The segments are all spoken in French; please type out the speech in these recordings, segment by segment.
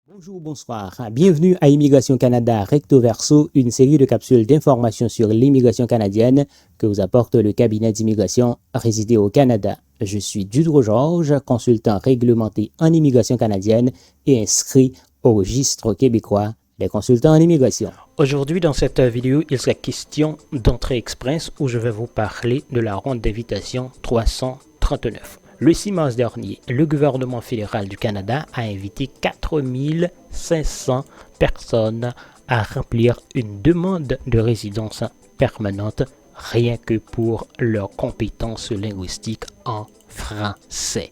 Bonjour, bonsoir. Bienvenue à Immigration Canada Recto Verso, une série de capsules d'informations sur l'immigration canadienne que vous apporte le cabinet d'immigration résidé au Canada. Je suis Dudro Georges, consultant réglementé en immigration canadienne et inscrit au registre québécois des consultants en immigration. Aujourd'hui, dans cette vidéo, il sera question d'entrée express où je vais vous parler de la ronde d'invitation 339. Le 6 mars dernier, le gouvernement fédéral du Canada a invité 4500 personnes à remplir une demande de résidence permanente rien que pour leurs compétences linguistiques en français.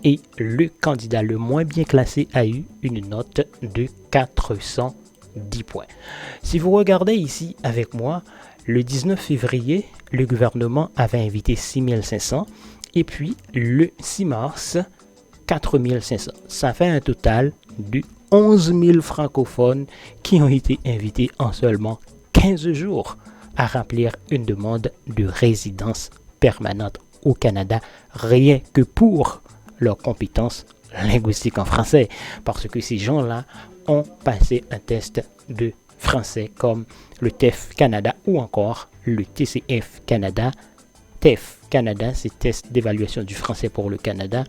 Et le candidat le moins bien classé a eu une note de 410 points. Si vous regardez ici avec moi, le 19 février, le gouvernement avait invité 6500. Et puis, le 6 mars, 4500. Ça fait un total de 11 000 francophones qui ont été invités en seulement 15 jours à remplir une demande de résidence permanente au Canada, rien que pour leurs compétences linguistiques en français. Parce que ces gens-là ont passé un test de français comme le TEF Canada ou encore le TCF Canada. TEF Canada, c'est test d'évaluation du français pour le Canada.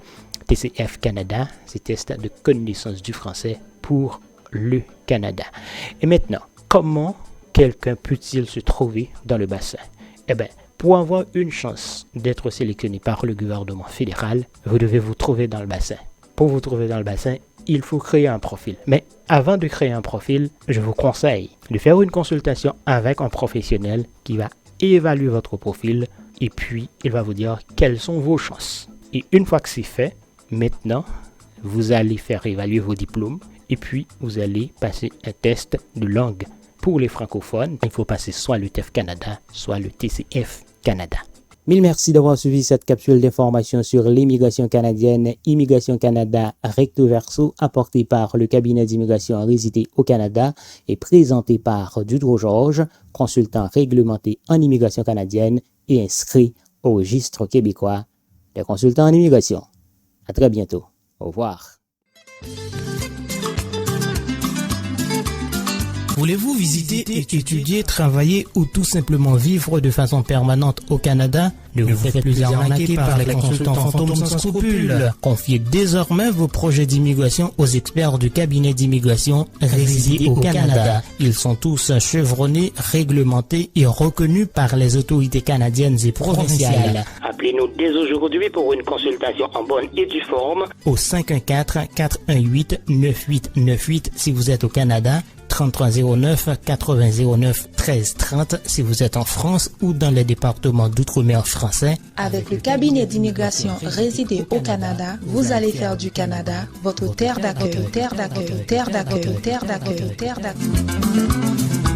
TCF Canada, c'est test de connaissance du français pour le Canada. Et maintenant, comment quelqu'un peut-il se trouver dans le bassin? Eh bien, pour avoir une chance d'être sélectionné par le gouvernement fédéral, vous devez vous trouver dans le bassin. Pour vous trouver dans le bassin, il faut créer un profil. Mais avant de créer un profil, je vous conseille de faire une consultation avec un professionnel qui va évaluer votre profil. Et puis, il va vous dire quelles sont vos chances. Et une fois que c'est fait, maintenant, vous allez faire évaluer vos diplômes. Et puis, vous allez passer un test de langue. Pour les francophones, il faut passer soit le TEF Canada, soit le TCF Canada. Mille merci d'avoir suivi cette capsule d'information sur l'immigration canadienne, Immigration Canada Recto Verso, apportée par le cabinet d'immigration résidé au Canada et présentée par Dudro Georges, consultant réglementé en immigration canadienne et inscrit au registre québécois des consultants en immigration. À très bientôt. Au revoir. Voulez-vous visiter, étudier, travailler ou tout simplement vivre de façon permanente au Canada? Ne vous faites plus arnaquer par les consultants fantômes sans scrupules. Confiez désormais vos projets d'immigration aux experts du cabinet d'immigration résidé au Canada. Ils sont tous chevronnés, réglementés et reconnus par les autorités canadiennes et provinciales. Appelez-nous dès aujourd'hui pour une consultation en bonne et due forme au 514-418-9898 si vous êtes au Canada, 3309 8009 1330 si vous êtes en France ou dans les départements d'outre-mer français. Avec le cabinet d'immigration résidé au Canada, vous allez faire du Canada votre terre d'accueil, terre d'accueil, terre d'accueil, terre d'accueil, terre d'accueil.